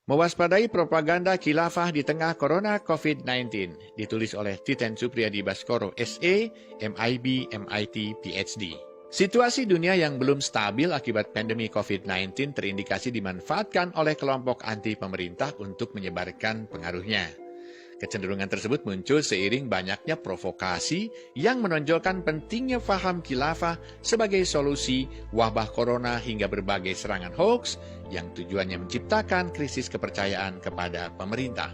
Mewaspadai propaganda khilafah di tengah Corona COVID-19, ditulis oleh Titen Supriyadi Baskoro, SE, MIB, MIT, PhD. Situasi dunia yang belum stabil akibat pandemi COVID-19 terindikasi dimanfaatkan oleh kelompok anti pemerintah untuk menyebarkan pengaruhnya. Kecenderungan tersebut muncul seiring banyaknya provokasi yang menonjolkan pentingnya faham khilafah sebagai solusi wabah corona hingga berbagai serangan hoax yang tujuannya menciptakan krisis kepercayaan kepada pemerintah.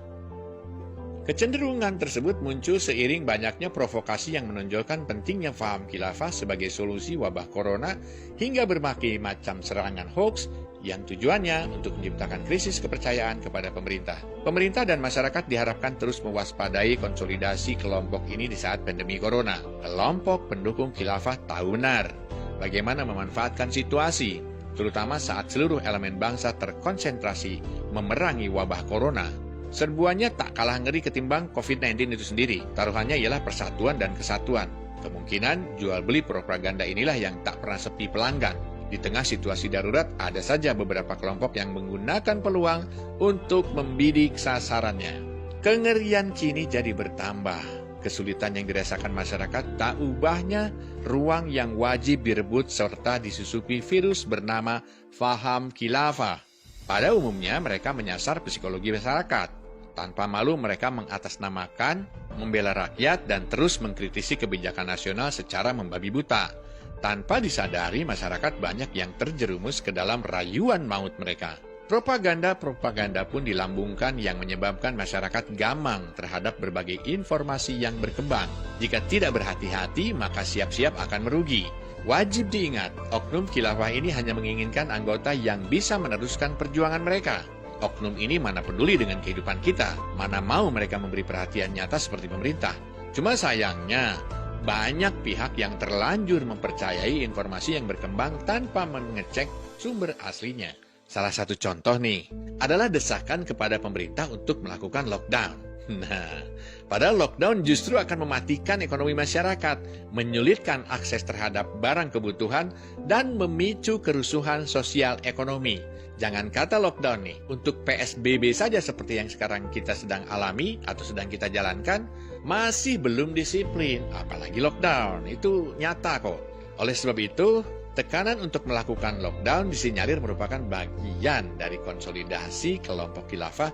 Kecenderungan tersebut muncul seiring banyaknya provokasi yang menonjolkan pentingnya faham khilafah sebagai solusi wabah corona hingga berbagai macam serangan hoax yang tujuannya untuk menciptakan krisis kepercayaan kepada pemerintah. Pemerintah dan masyarakat diharapkan terus mewaspadai konsolidasi kelompok ini di saat pandemi corona. Kelompok pendukung khilafah tahu benar bagaimana memanfaatkan situasi, terutama saat seluruh elemen bangsa terkonsentrasi memerangi wabah corona. Serbuannya tak kalah ngeri ketimbang COVID-19 itu sendiri. Taruhannya ialah persatuan dan kesatuan. Kemungkinan jual beli propaganda inilah yang tak pernah sepi pelanggan. Di tengah situasi darurat, ada saja beberapa kelompok yang menggunakan peluang untuk membidik sasarannya. Kengerian kini jadi bertambah. Kesulitan yang dirasakan masyarakat tak ubahnya ruang yang wajib direbut serta disusupi virus bernama faham khilafah. Pada umumnya mereka menyasar psikologi masyarakat. Tanpa malu mereka mengatasnamakan, membela rakyat dan terus mengkritisi kebijakan nasional secara membabi buta. Tanpa disadari, masyarakat banyak yang terjerumus ke dalam rayuan maut mereka. Propaganda pun dilambungkan yang menyebabkan masyarakat gamang terhadap berbagai informasi yang berkembang. Jika tidak berhati-hati, maka siap-siap akan merugi. Wajib diingat, oknum khilafah ini hanya menginginkan anggota yang bisa meneruskan perjuangan mereka. Oknum ini mana peduli dengan kehidupan kita, mana mau mereka memberi perhatian nyata seperti pemerintah. Cuma sayangnya, banyak pihak yang terlanjur mempercayai informasi yang berkembang tanpa mengecek sumber aslinya. Salah satu contoh nih, adalah desakan kepada pemerintah untuk melakukan lockdown. Nah, padahal lockdown justru akan mematikan ekonomi masyarakat, menyulitkan akses terhadap barang kebutuhan, dan memicu kerusuhan sosial ekonomi. Jangan kata lockdown nih, untuk PSBB saja seperti yang sekarang kita sedang alami atau sedang kita jalankan, masih belum disiplin, apalagi lockdown, itu nyata kok. Oleh sebab itu, tekanan untuk melakukan lockdown disinyalir merupakan bagian dari konsolidasi kelompok khilafah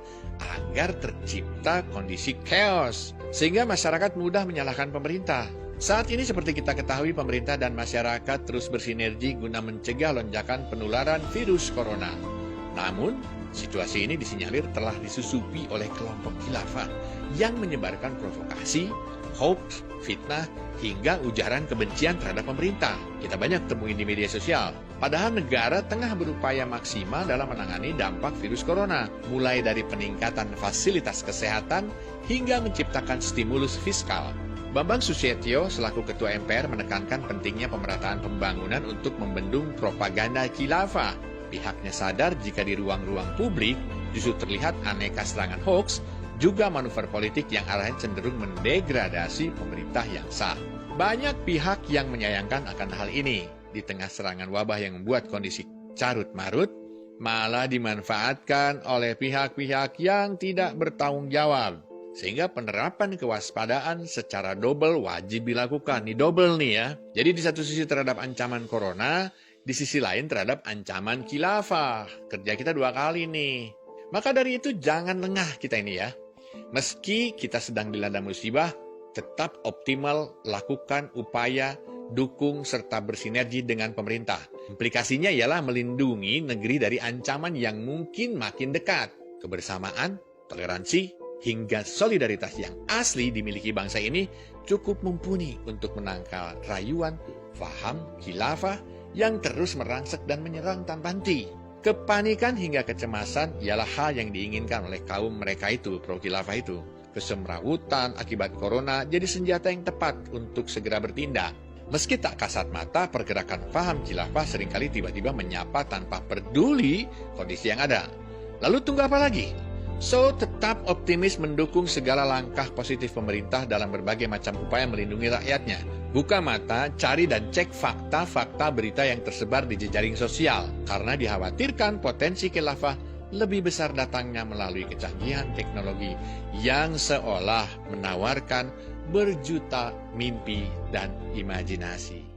agar tercipta kondisi chaos, sehingga masyarakat mudah menyalahkan pemerintah. Saat ini seperti kita ketahui, pemerintah dan masyarakat terus bersinergi guna mencegah lonjakan penularan virus corona. Namun, situasi ini disinyalir telah disusupi oleh kelompok khilafah yang menyebarkan provokasi, hoax, fitnah, hingga ujaran kebencian terhadap pemerintah. Kita banyak temuin di media sosial. Padahal negara tengah berupaya maksimal dalam menangani dampak virus corona, mulai dari peningkatan fasilitas kesehatan hingga menciptakan stimulus fiskal. Bambang Susatyo selaku Ketua MPR menekankan pentingnya pemerataan pembangunan untuk membendung propaganda khilafah. Pihaknya sadar jika di ruang-ruang publik justru terlihat aneka serangan hoax, juga manuver politik yang arahnya cenderung mendegradasi pemerintah yang sah. Banyak pihak yang menyayangkan akan hal ini. Di tengah serangan wabah yang membuat kondisi carut-marut, malah dimanfaatkan oleh pihak-pihak yang tidak bertanggung jawab. Sehingga penerapan kewaspadaan secara double wajib dilakukan. Ini double nih ya. Jadi di satu sisi terhadap ancaman corona, di sisi lain terhadap ancaman khilafah. Kerja kita dua kali nih. Maka dari itu jangan lengah kita ini ya. Meski kita sedang dilanda musibah, tetap optimal lakukan upaya, dukung, serta bersinergi dengan pemerintah. Implikasinya ialah melindungi negeri dari ancaman yang mungkin makin dekat. Kebersamaan, toleransi, hingga solidaritas yang asli dimiliki bangsa ini cukup mumpuni untuk menangkal rayuan faham khilafah yang terus merangsek dan menyerang tanpa henti. Kepanikan hingga kecemasan ialah hal yang diinginkan oleh kaum mereka itu, pro-khilafah itu. Kesemrawutan akibat corona jadi senjata yang tepat untuk segera bertindak. Meski tak kasat mata, pergerakan faham khilafah seringkali tiba-tiba menyapa tanpa peduli kondisi yang ada. Lalu tunggu apa lagi? So, tetap optimis mendukung segala langkah positif pemerintah dalam berbagai macam upaya melindungi rakyatnya. Buka mata, cari dan cek fakta-fakta berita yang tersebar di jejaring sosial. Karena dikhawatirkan potensi khilafah lebih besar datangnya melalui kecanggihan teknologi yang seolah menawarkan berjuta mimpi dan imajinasi.